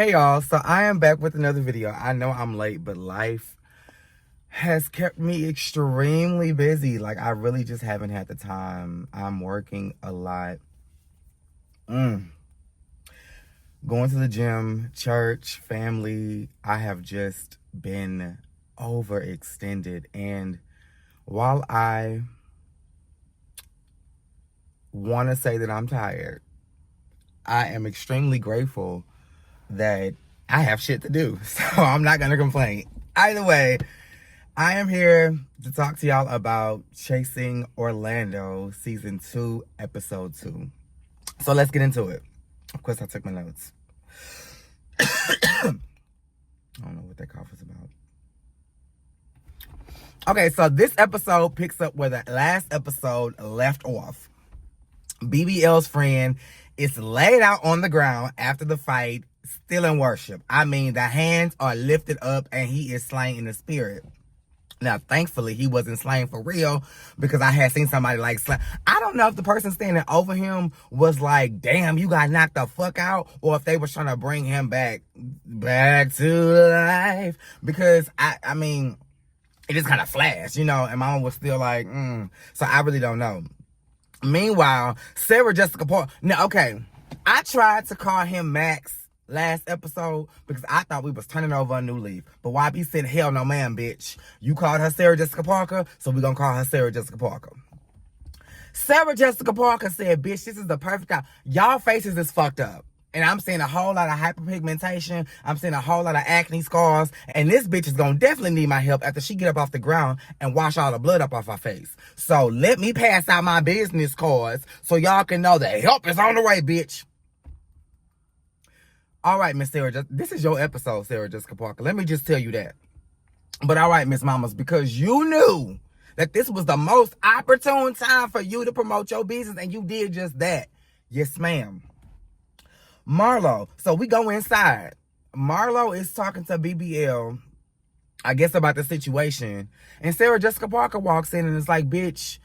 Hey y'all, so I am back with another video. I know I'm late, but life has kept me extremely busy. Like, I really just haven't had the time. I'm working a lot. Going to the gym, church, family. I have just been overextended. And while I want to say that I'm tired, I am extremely grateful that I have shit to do. So I'm not going to complain. Either way, I am here to talk to y'all about Chasing Orlando Season 2, Episode 2. So let's get into it. Of course, I took my notes. I don't know what that cough is about. Okay, so this episode picks up where the last episode left off. BBL's friend is laid out on the ground after the fight, still in worship. I mean, the hands are lifted up and he is slain in the spirit. Now, thankfully, he wasn't slain for real because I had seen somebody like slay. I don't know if the person standing over him was like, damn, you got knocked the fuck out, or if they were trying to bring him back to life. Because, I mean, it just kind of flashed, and mama was still like, So I really don't know. Meanwhile, Sarah Jessica Parker. Now, okay, I tried to call him Max last episode because I thought we was turning over a new leaf. But YB said, hell no, ma'am, bitch. You called her Sarah Jessica Parker, so we gonna call her Sarah Jessica Parker. Sarah Jessica Parker said, bitch, this is the perfect time. Y'all faces is fucked up. And I'm seeing a whole lot of hyperpigmentation. I'm seeing a whole lot of acne scars. And this bitch is gonna definitely need my help after she get up off the ground and wash all the blood up off her face. So let me pass out my business cards so y'all can know that help is on the way, bitch. All right, Miss Sarah, this is your episode, Sarah Jessica Parker. Let me just tell you that. But all right, Miss Mamas, because you knew that this was the most opportune time for you to promote your business, and you did just that. Yes, ma'am. Marlo. So we go inside. Marlo is talking to BBL, I guess, about the situation. And Sarah Jessica Parker walks in and is like, bitch,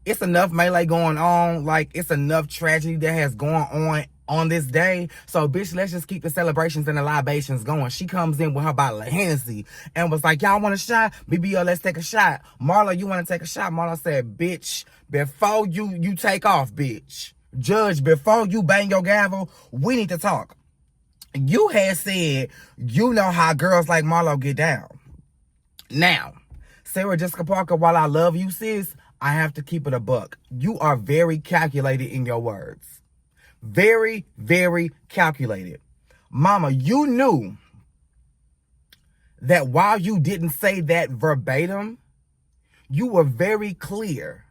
it's enough melee going on. Like, it's enough tragedy that has gone on this day. So, bitch, let's just keep the celebrations and the libations going. She comes in with her bottle of Hennessy and was like, y'all want a shot? BBL, let's take a shot. Marlo, you want to take a shot? Marlo said, bitch, before you take off, bitch. Judge, before you bang your gavel, we need to talk. You had said, you know how girls like Marlo get down. Now, Sarah Jessica Parker, while I love you, sis, I have to keep it a buck. You are very calculated in your words. Very, very calculated. Mama, you knew that while you didn't say that verbatim, you were very clear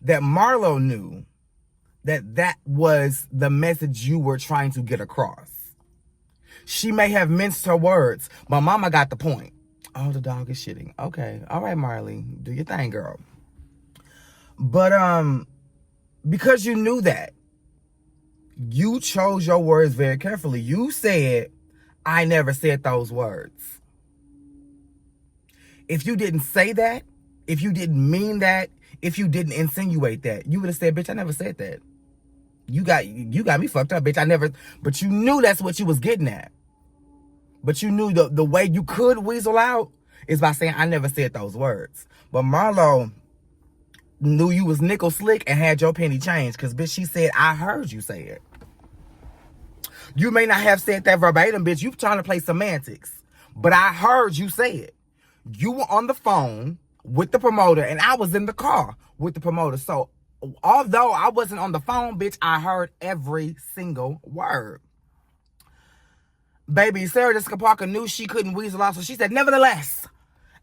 that Marlo knew that that was the message you were trying to get across. She may have minced her words, but mama got the point. Oh, the dog is shitting. Okay. All right, Marley. Do your thing, girl. But, because you knew that, you chose your words very carefully. You said, I never said those words. If you didn't say that, if you didn't mean that, if you didn't insinuate that, you would have said, bitch, I never said that. You got me fucked up, bitch. But you knew that's what you was getting at. But you knew the way you could weasel out is by saying, I never said those words. But Marlo knew you was nickel slick and had your penny changed. Because, bitch, she said, I heard you say it. You may not have said that verbatim, bitch. You trying to play semantics. But I heard you say it. You were on the phone with the promoter, and I was in the car with the promoter. So, although I wasn't on the phone, bitch, I heard every single word. Baby, Sarah Jessica Parker knew she couldn't weasel out, so she said, nevertheless.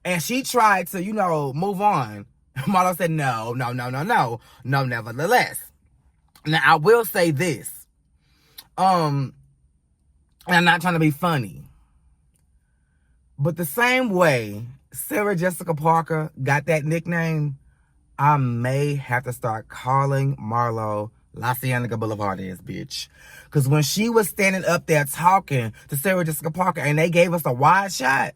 And she tried to, move on. Marlo said, no, nevertheless. Now, I will say this. And I'm not trying to be funny. But the same way Sarah Jessica Parker got that nickname, I may have to start calling Marlo La Cienega Boulevard is, bitch. Because when she was standing up there talking to Sarah Jessica Parker and they gave us a wide shot,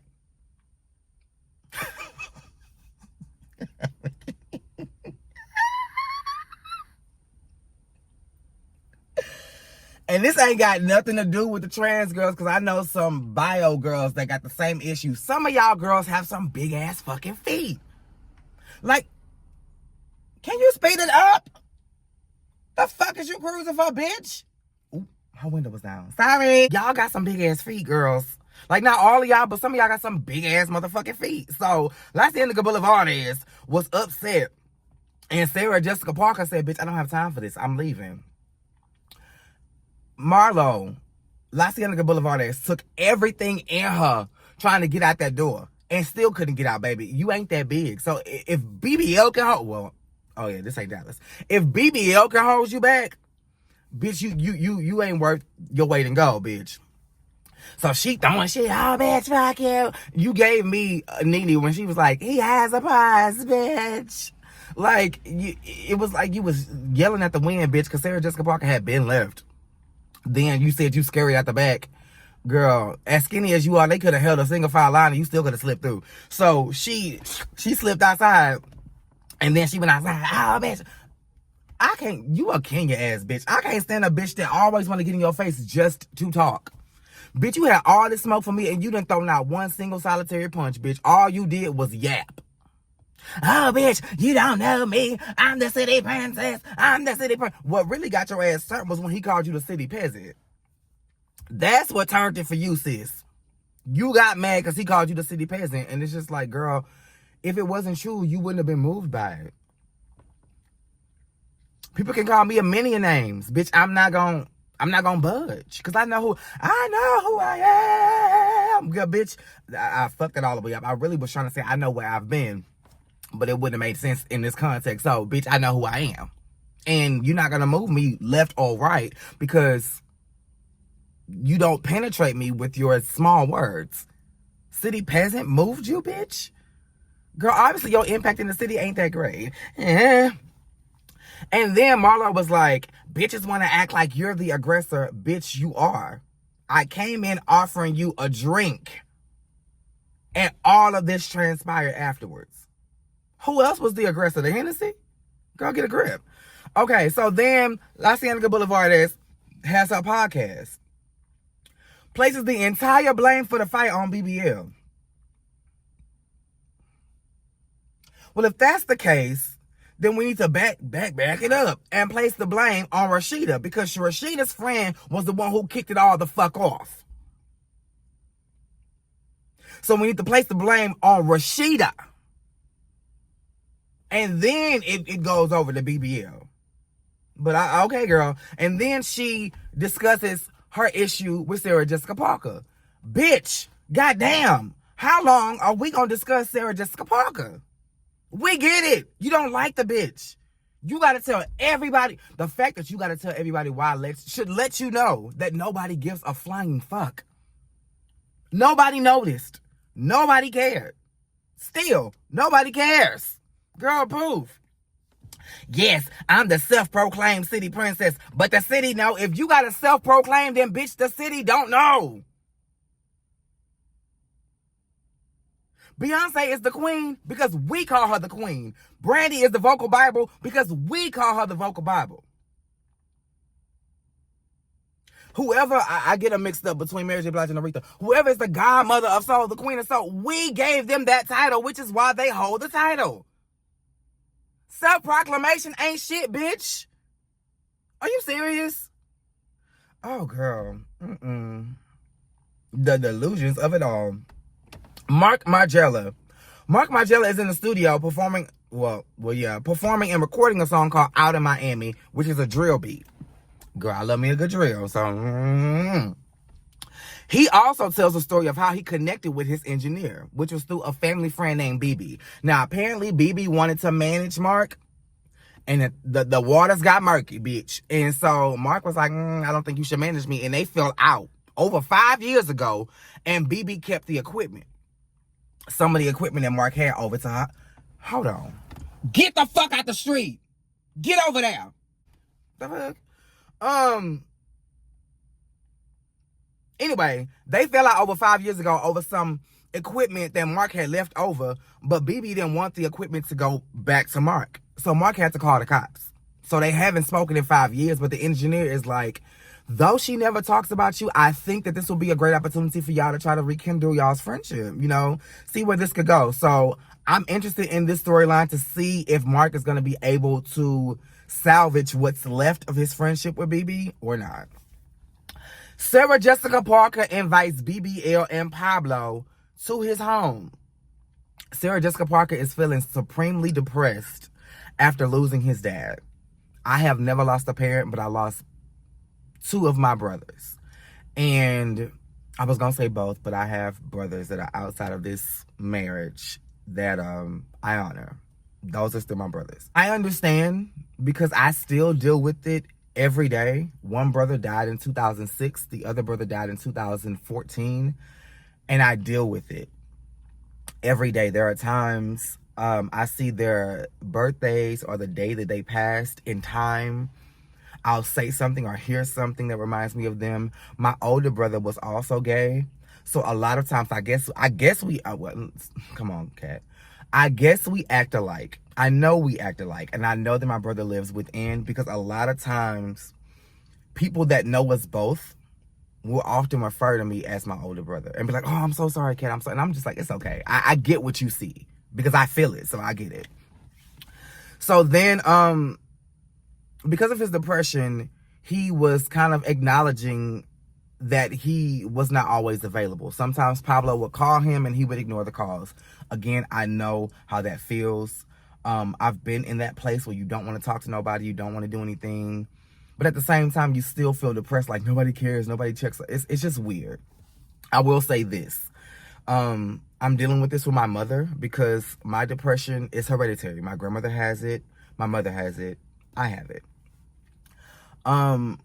And this ain't got nothing to do with the trans girls, because I know some bio girls that got the same issue. Some of y'all girls have some big ass fucking feet. Like, can you speed it up? The fuck is you cruising for, bitch? Ooh, her window was down. Sorry. Y'all got some big ass feet, girls. Like, not all of y'all, but some of y'all got some big ass motherfucking feet. So, Lassie Indica Boulevard was upset. And Sarah Jessica Parker said, bitch, I don't have time for this. I'm leaving. Marlo, La Cienega Boulevard took everything in her trying to get out that door and still couldn't get out, baby. You ain't that big. So if BBL can hold, well, oh yeah, this ain't Dallas. If BBL can hold you back, bitch, you ain't worth your weight in gold, bitch. So she throwing shit, oh, bitch, fuck you. You gave me Nene when she was like, he has a pause, bitch. Like, it was like you was yelling at the wind, bitch, because Sarah Jessica Parker had been left. Then you said you scary at the back. Girl, as skinny as you are, they could have held a single file line and you still could have slipped through. So she slipped outside and then she went outside. Oh, bitch. You a Kenya ass bitch. I can't stand a bitch that always want to get in your face just to talk. Bitch, you had all this smoke for me and you didn't throw out one single solitary punch, bitch. All you did was yap. Oh, bitch, you don't know me. I'm the city princess. I'm the city princess. What really got your ass turned was when he called you the city peasant. That's what turned it for you, sis. You got mad because he called you the city peasant. And it's just like, girl, if it wasn't true, you wouldn't have been moved by it. People can call me a million names. Bitch, I'm not gonna budge. Because I know who I am. Girl, bitch, I fucked it all the way up. I really was trying to say I know where I've been. But it wouldn't have made sense in this context. So, bitch, I know who I am. And you're not going to move me left or right because you don't penetrate me with your small words. City peasant moved you, bitch? Girl, obviously your impact in the city ain't that great. And then Marlo was like, bitches want to act like you're the aggressor. Bitch, you are. I came in offering you a drink. And all of this transpired afterwards. Who else was the aggressor? The Hennessy? Girl, get a grip. Okay, so then La Cienega Boulevard has her podcast. Places the entire blame for the fight on BBL. Well, if that's the case, then we need to back it up and place the blame on Rashida because Rashida's friend was the one who kicked it all the fuck off. So we need to place the blame on Rashida. And then it goes over to BBL. But okay, girl. And then she discusses her issue with Sarah Jessica Parker. Bitch, goddamn. How long are we going to discuss Sarah Jessica Parker? We get it. You don't like the bitch. You got to tell everybody. The fact that you got to tell everybody why should let you know that nobody gives a flying fuck. Nobody noticed. Nobody cared. Still, nobody cares. Girl, proof. Yes, I'm the self-proclaimed city princess, but the city know. If you got a self-proclaimed, then bitch, the city don't know. Beyonce is the queen because we call her the queen. Brandy is the vocal Bible because we call her the vocal Bible. Whoever, I get them mixed up between Mary J. Blige and Aretha. Whoever is the godmother of soul, the queen of soul, we gave them that title, which is why they hold the title. Self-proclamation ain't shit, bitch. Are you serious? Oh, girl. The delusions of it all. Marc Margiela. Marc Margiela is in the studio performing and recording a song called Out in Miami, which is a drill beat. Girl, I love me a good drill, so... He also tells a story of how he connected with his engineer, which was through a family friend named BB. Now, apparently, BB wanted to manage Marc, and the waters got murky, bitch. And so Marc was like, I don't think you should manage me. And they fell out over 5 years ago, and BB kept the equipment. Some of the equipment that Marc had over to her. Hold on. Get the fuck out the street. Get over there. The fuck? Anyway, they fell out over 5 years ago over some equipment that Marc had left over, but BB didn't want the equipment to go back to Marc. So Marc had to call the cops. So they haven't spoken in 5 years, but the engineer is like, Though she never talks about you, I think that this will be a great opportunity for y'all to try to rekindle y'all's friendship, you know, see where this could go. So I'm interested in this storyline to see if Marc is going to be able to salvage what's left of his friendship with BB or not. Sarah Jessica Parker invites BBL and Pablo to his home. Sarah Jessica Parker is feeling supremely depressed after losing his dad. I have never lost a parent, but I lost two of my brothers. And I was going to say both, but I have brothers that are outside of this marriage that I honor. Those are still my brothers. I understand because I still deal with it every day. One brother died in 2006. The other brother died in 2014. And I deal with it every day. There are times I see their birthdays or the day that they passed in time. I'll say something or hear something that reminds me of them. My older brother was also gay. So a lot of times, I guess we, well, come on, Kat. I guess we act alike. I know we act alike. And I know that my brother lives within, because a lot of times people that know us both will often refer to me as my older brother and be like, oh, I'm so sorry, Kat. I'm sorry. And I'm just like, it's okay. I get what you see because I feel it. So I get it. So then, because of his depression, he was kind of acknowledging that he was not always available. Sometimes Pablo would call him and he would ignore the calls. Again, I know how that feels. I've been in that place where you don't want to talk to nobody, you don't want to do anything, but at the same time, you still feel depressed, like nobody cares, nobody checks. It's just weird. I will say this. I'm dealing with this with my mother because my depression is hereditary. My grandmother has it, my mother has it, I have it. I'm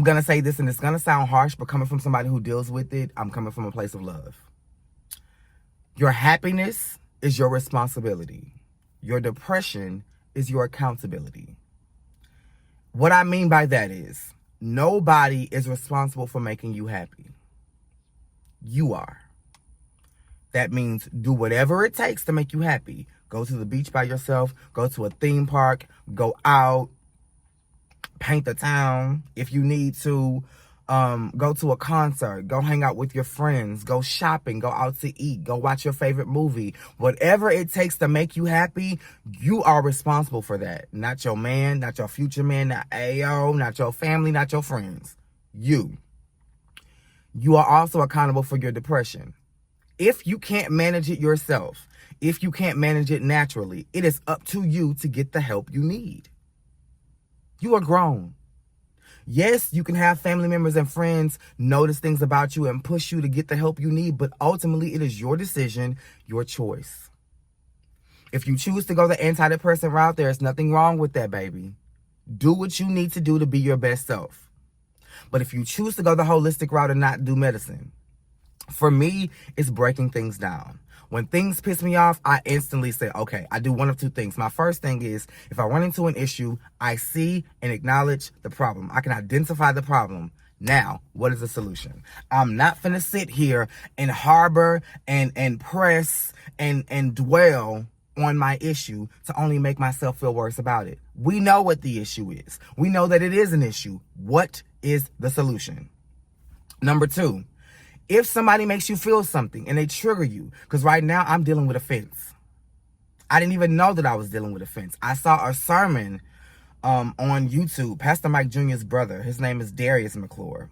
going to say this, and it's going to sound harsh, but coming from somebody who deals with it, I'm coming from a place of love. Your happiness is your responsibility. Your depression is your accountability. What I mean by that is, nobody is responsible for making you happy. You are. That means do whatever it takes to make you happy. Go to the beach by yourself, go to a theme park, go out, paint the town if you need to, go to a concert, go hang out with your friends, go shopping, go out to eat, go watch your favorite movie. Whatever it takes to make you happy, you are responsible for that. Not your man, not your future man, not AO, not your family, not your friends. You are also accountable for your depression. If you can't manage it yourself, if you can't manage it naturally, it is up to you to get the help you need. You are grown. Yes, you can have family members and friends notice things about you and push you to get the help you need, but ultimately it is your decision, your choice. If you choose to go the antidepressant route, there is nothing wrong with that, baby. Do what you need to do to be your best self. But if you choose to go the holistic route and not do medicine, for me, it's breaking things down. When things piss me off, I instantly say, okay, I do one of two things. My first thing is, if I run into an issue, I see and acknowledge the problem. I can identify the problem. Now, what is the solution? I'm not finna sit here and harbor and press and dwell on my issue to only make myself feel worse about it. We know what the issue is. We know that it is an issue. What is the solution? Number two, if somebody makes you feel something and they trigger you, because right now I'm dealing with offense. I didn't even know that I was dealing with offense. I saw a sermon on YouTube, Pastor Mike Jr.'s brother. His name is Darius McClure.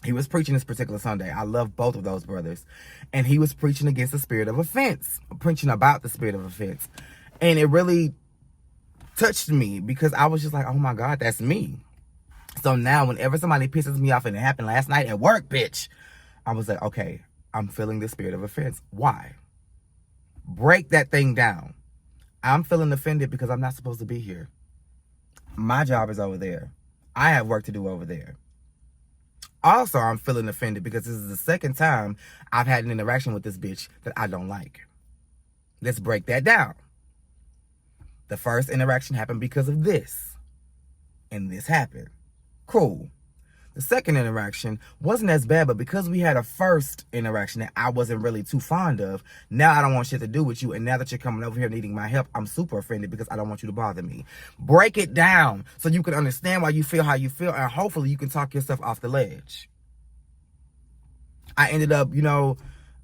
He was preaching this particular Sunday. I love both of those brothers. And he was preaching against the spirit of offense, preaching about the spirit of offense. And it really touched me because I was just like, oh my God, that's me. So now whenever somebody pisses me off, and it happened last night at work, bitch, I was like, okay, I'm feeling the spirit of offense. Why? Break that thing down. I'm feeling offended because I'm not supposed to be here. My job is over there. I have work to do over there. Also, I'm feeling offended because this is the second time I've had an interaction with this bitch that I don't like. Let's break that down. The first interaction happened because of this. And this happened. Cool. The second interaction wasn't as bad, but because we had a first interaction that I wasn't really too fond of, now I don't want shit to do with you. And now that you're coming over here needing my help, I'm super offended because I don't want you to bother me. Break it down so you can understand why you feel how you feel, and hopefully you can talk yourself off the ledge. I ended up,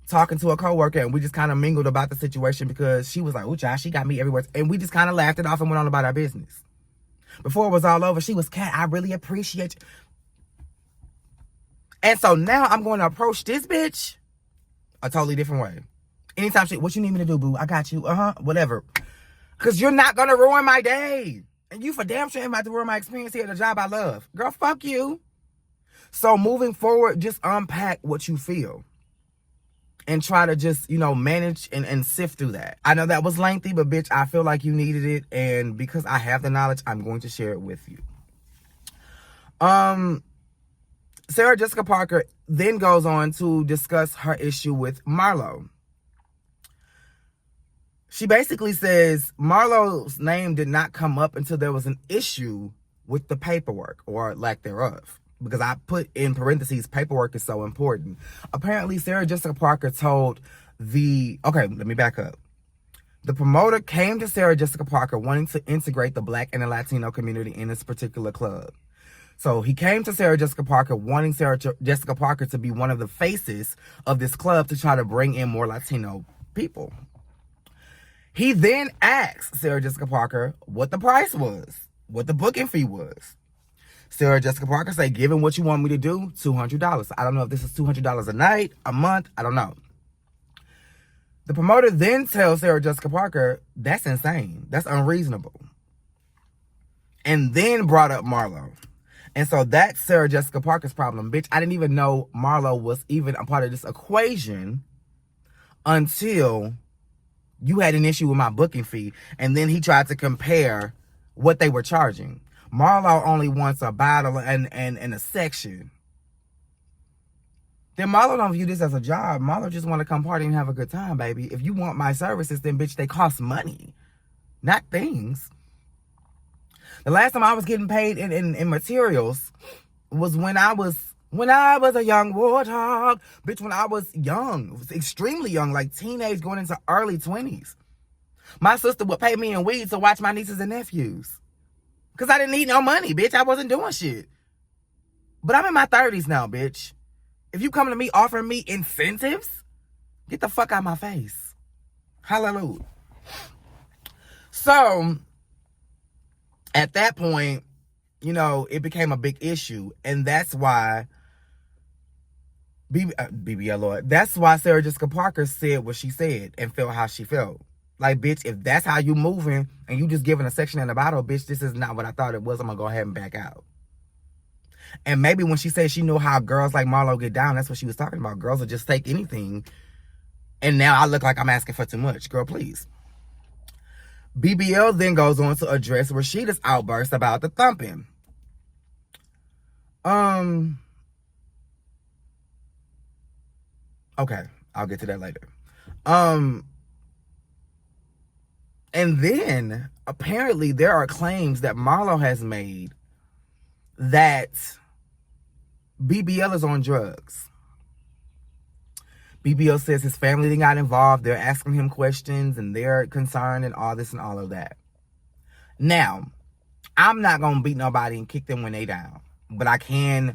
talking to a coworker, and we just kind of mingled about the situation because she was like, "Oh, Josh, she got me everywhere." And we just kind of laughed it off and went on about our business. Before it was all over, she was, "Kat, I really appreciate you." And so now I'm going to approach this bitch a totally different way. Anytime what you need me to do, boo? I got you. Whatever. Because you're not going to ruin my day. And you for damn sure ain't about to ruin my experience here at the job I love. Girl, fuck you. So moving forward, just unpack what you feel. And try to just, manage and sift through that. I know that was lengthy, but bitch, I feel like you needed it. And because I have the knowledge, I'm going to share it with you. Sarah Jessica Parker then goes on to discuss her issue with Marlo. She basically says Marlo's name did not come up until there was an issue with the paperwork, or lack thereof. Because I put in parentheses, paperwork is so important. Apparently, Sarah Jessica Parker told okay, let me back up. The promoter came to Sarah Jessica Parker wanting to integrate the Black and the Latino community in this particular club. So he came to Sarah Jessica Parker wanting Sarah Jessica Parker to be one of the faces of this club to try to bring in more Latino people. He then asked Sarah Jessica Parker what the price was, what the booking fee was. Sarah Jessica Parker said, "Given what you want me to do, $200. I don't know if this is $200 a night, a month, I don't know." The promoter then tells Sarah Jessica Parker, "That's insane. That's unreasonable." And then brought up Marlo. And so that's Sarah Jessica Parker's problem. Bitch, I didn't even know Marlo was even a part of this equation until you had an issue with my booking fee. And then he tried to compare what they were charging. Marlo only wants a bottle and a section. Then Marlo don't view this as a job. Marlo just want to come party and have a good time, baby. If you want my services, then bitch, they cost money, not things. The last time I was getting paid in materials was when I was a young warthog. Bitch, when I was young, was extremely young, like teenage going into early 20s. My sister would pay me in weed to watch my nieces and nephews. Because I didn't need no money, bitch. I wasn't doing shit. But I'm in my 30s now, bitch. If you come to me offering me incentives, get the fuck out of my face. Hallelujah. So, at that point, it became a big issue. And that's why that's why Sarah Jessica Parker said what she said and felt how she felt. Like, bitch, if that's how you moving and you just giving a section and a bottle, bitch, this is not what I thought it was. I'm going to go ahead and back out. And maybe when she said she knew how girls like Marlo get down, that's what she was talking about. Girls will just take anything. And now I look like I'm asking for too much. Girl, please. BBL then goes on to address Rashida's outburst about the thumping. Okay, I'll get to that later. And then, apparently, there are claims that Marlo has made that BBL is on drugs. BBL says his family got involved. They're asking him questions and they're concerned and all this and all of that. Now, I'm not going to beat nobody and kick them when they down. But I can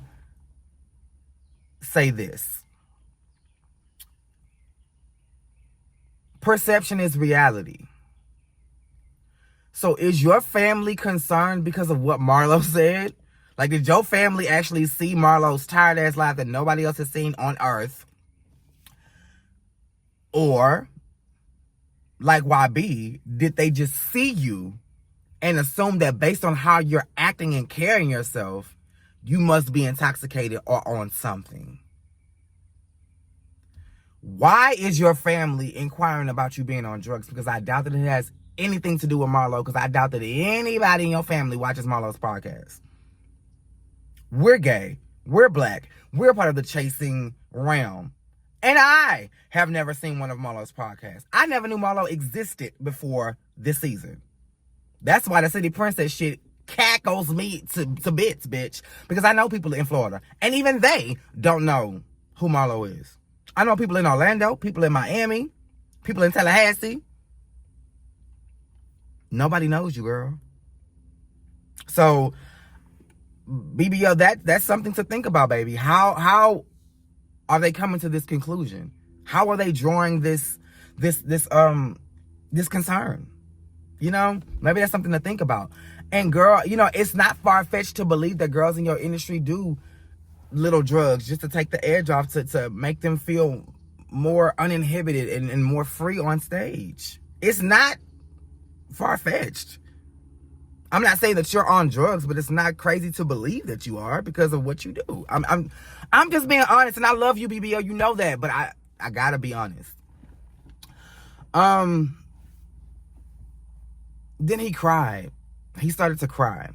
say this. Perception is reality. So is your family concerned because of what Marlo said? Like, did your family actually see Marlo's tired ass life that nobody else has seen on earth? Or, like YB, did they just see you and assume that based on how you're acting and carrying yourself, you must be intoxicated or on something? Why is your family inquiring about you being on drugs? Because I doubt that it has anything to do with Marlo, because I doubt that anybody in your family watches Marlo's podcast. We're gay. We're black. We're part of the chasing realm. And I have never seen one of Marlo's podcasts. I never knew Marlo existed before this season. That's why the City Princess shit cackles me to bits, bitch. Because I know people in Florida. And even they don't know who Marlo is. I know people in Orlando, people in Miami, people in Tallahassee. Nobody knows you, girl. So, BBL, that's something to think about, baby. How are they coming to this conclusion? How are they drawing this concern? You know, maybe that's something to think about. And girl, you know, it's not far-fetched to believe that girls in your industry do little drugs just to take the edge off, to make them feel more uninhibited and more free on stage. It's not far-fetched. I'm not saying that you're on drugs, but it's not crazy to believe that you are because of what you do. I'm just being honest, and I love you, BBL. You know that, but I gotta be honest. Then he cried. He started to cry.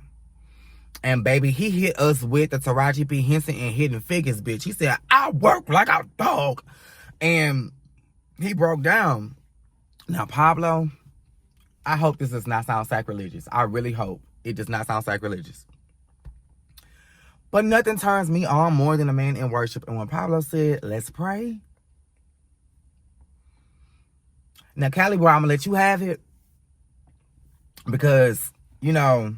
And baby, he hit us with the Taraji P. Henson and Hidden Figures, bitch. He said, I work like a dog. And he broke down. Now, Pablo, I hope this does not sound sacrilegious. I really hope it does not sound sacrilegious. But nothing turns me on more than a man in worship. And when Pablo said, let's pray. Now, Cali, boy, I'm going to let you have it. Because, you know,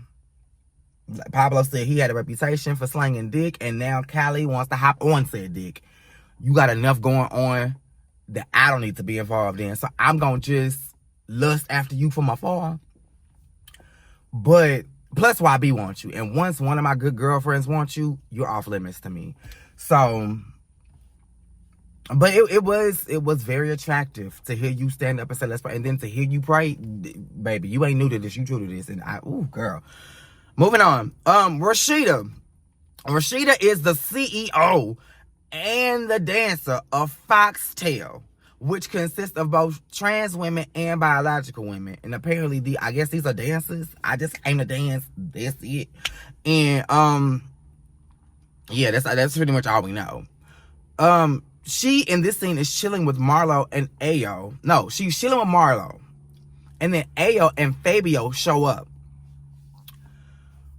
Pablo said he had a reputation for slanging dick. And now Cali wants to hop on said dick. You got enough going on that I don't need to be involved in. So I'm going to just lust after you from afar. But plus YB wants you. And once one of my good girlfriends wants you, you're off limits to me. So, but it was very attractive to hear you stand up and say, let's pray. And then to hear you pray, baby, you ain't new to this. You true to this. And ooh, girl. Moving on. Rashida. Rashida is the CEO and the dancer of Foxtail, which consists of both trans women and biological women. And apparently, I guess these are dancers. I just came to dance. That's it. And, yeah, that's pretty much all we know. She, in this scene, is chilling with Marlo and Ayo. No, she's chilling with Marlo. And then Ayo and Fabio show up.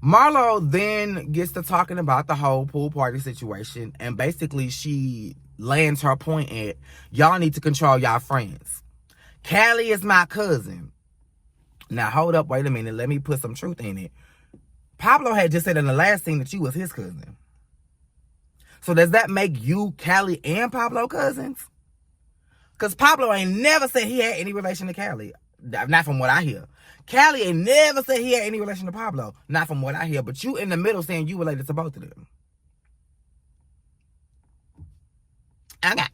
Marlo then gets to talking about the whole pool party situation. And basically, she lands her point at, y'all need to control y'all friends. Cali is my cousin. Now, hold up, wait a minute. Let me put some truth in it. Pablo had just said in the last scene that you was his cousin. So does that make you, Cali, and Pablo cousins? Because Pablo ain't never said he had any relation to Cali. Not from what I hear. Cali ain't never said he had any relation to Pablo. Not from what I hear. But you in the middle saying you related to both of them. Okay.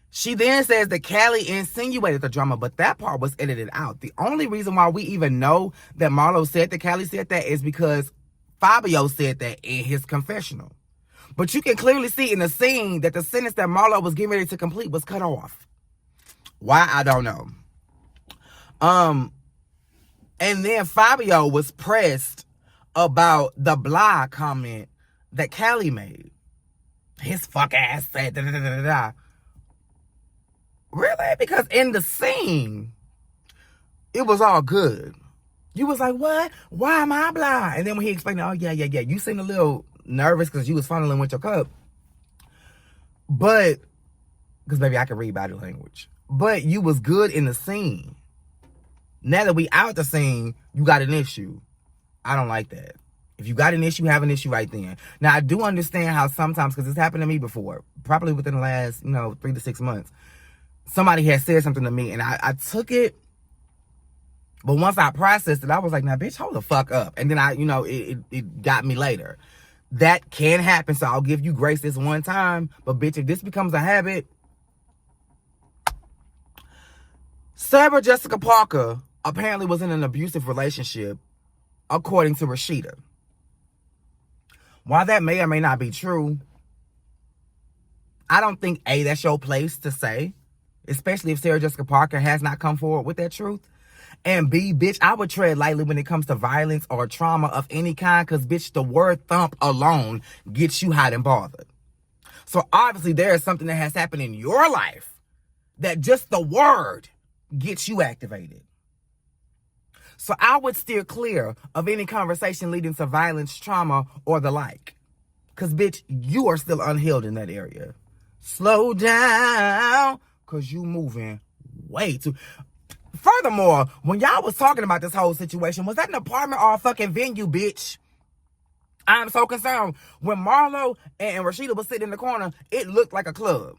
She then says that Cali insinuated the drama, but that part was edited out. The only reason why we even know that Marlo said that Cali said that is because Fabio said that in his confessional. But you can clearly see in the scene that the sentence that Marlo was getting ready to complete was cut off. Why? I don't know. And then Fabio was pressed about the blah comment that Cali made. His fuck ass said da da da da da. Really? Because in the scene, it was all good. You was like, what? Why am I blah? And then when he explained, oh, yeah. You seemed a little nervous because you was funneling with your cup. But, because maybe I can read body language. But you was good in the scene. Now that we out the scene, you got an issue. I don't like that. If you got an issue, have an issue right then. Now, I do understand how sometimes, because this happened to me before, probably within the last, 3 to 6 months, somebody had said something to me, and I took it, but once I processed it, I was like, now, bitch, hold the fuck up. And then it got me later. That can happen, so I'll give you grace this one time, but bitch, if this becomes a habit, Sarah Jessica Parker apparently was in an abusive relationship, according to Rashida. While that may or may not be true, I don't think, A, that's your place to say, especially if Sarah Jessica Parker has not come forward with that truth. And B, bitch, I would tread lightly when it comes to violence or trauma of any kind, because, bitch, the word thump alone gets you hot and bothered. So obviously there is something that has happened in your life that just the word gets you activated. So I would steer clear of any conversation leading to violence, trauma, or the like. Because, bitch, you are still unhealed in that area. Slow down, because you moving way too... Furthermore, when y'all was talking about this whole situation, was that an apartment or a fucking venue, bitch? I'm so concerned. When Marlo and Rashida was sitting in the corner, it looked like a club.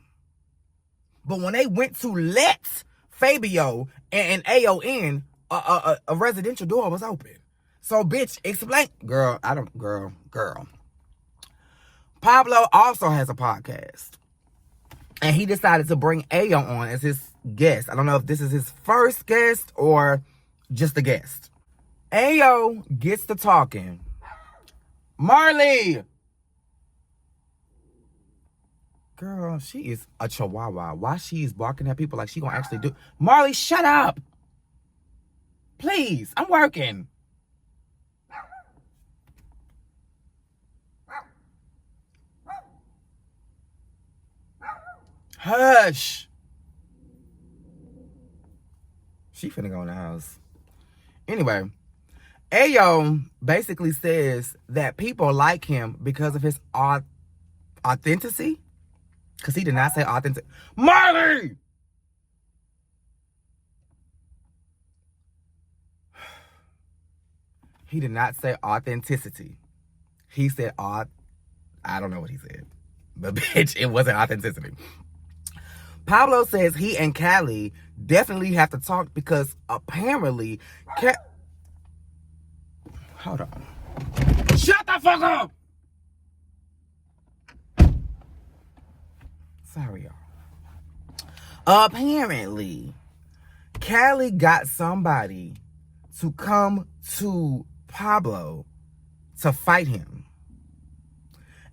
But when they went to let Fabio and AO in, a residential door was open. So, bitch, explain. Girl. Pablo also has a podcast. And he decided to bring AO on as his guest. I don't know if this is his first guest or just a guest. AO gets to talking. Marley! Girl, she is a chihuahua. Why she is barking at people like she gonna actually do... Marley, shut up! Please, I'm working. Hush! She finna go in the house. Anyway, Ayo basically says that people like him because of his authenticity. Because he did not say authentic. Marley! He did not say authenticity. He said I don't know what he said. But bitch, it wasn't authenticity. Pablo says he and Cali definitely have to talk because apparently... Hold on. Shut the fuck up! Sorry, y'all. Apparently, Cali got somebody to come to Pablo to fight him.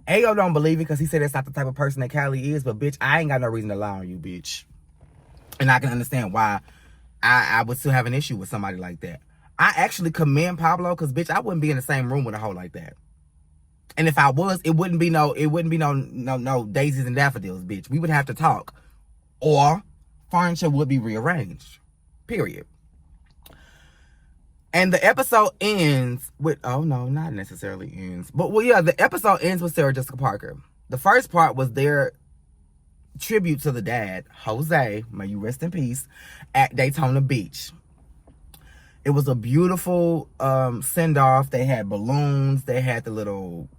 Ayo don't believe it because he said that's not the type of person that Cali is. But, bitch, I ain't got no reason to lie on you, bitch. And I can understand why I would still have an issue with somebody like that. I actually commend Pablo because, bitch, I wouldn't be in the same room with a hoe like that. And if I was, it wouldn't be no daisies and daffodils, bitch. We would have to talk. Or furniture would be rearranged. Period. And the episode ends with... Oh, no, not necessarily ends. But, well, yeah, the episode ends with Sarah Jessica Parker. The first part was their tribute to the dad, Jose, may you rest in peace, at Daytona Beach. It was a beautiful send-off. They had balloons. They had the little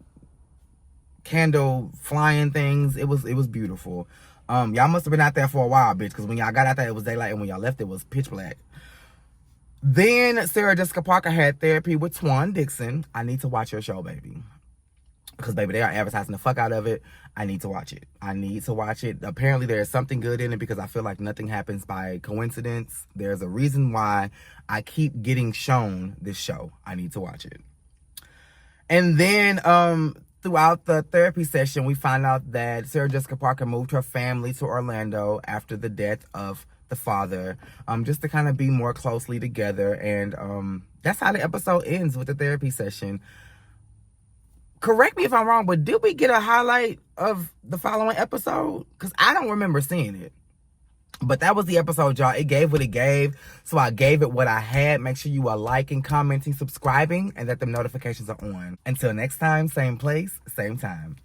candle flying things. It was beautiful. Y'all must have been out there for a while, bitch, because when y'all got out there, it was daylight, and when y'all left, it was pitch black. Then Sarah Jessica Parker had therapy with Twan Dixon. I need to watch your show, baby. Because, baby, they are advertising the fuck out of it. I need to watch it. I need to watch it. Apparently, there is something good in it because I feel like nothing happens by coincidence. There's a reason why I keep getting shown this show. I need to watch it. And then, throughout the therapy session, we find out that Sarah Jessica Parker moved her family to Orlando after the death of the father, just to kind of be more closely together. And that's how the episode ends, with the therapy session. Correct me if I'm wrong, but did we get a highlight of the following episode? Because I don't remember seeing it. But that was the episode, y'all. It gave what it gave, so I gave it what I had. Make sure you are liking, commenting, subscribing, and that the notifications are on. Until next time, same place, same time.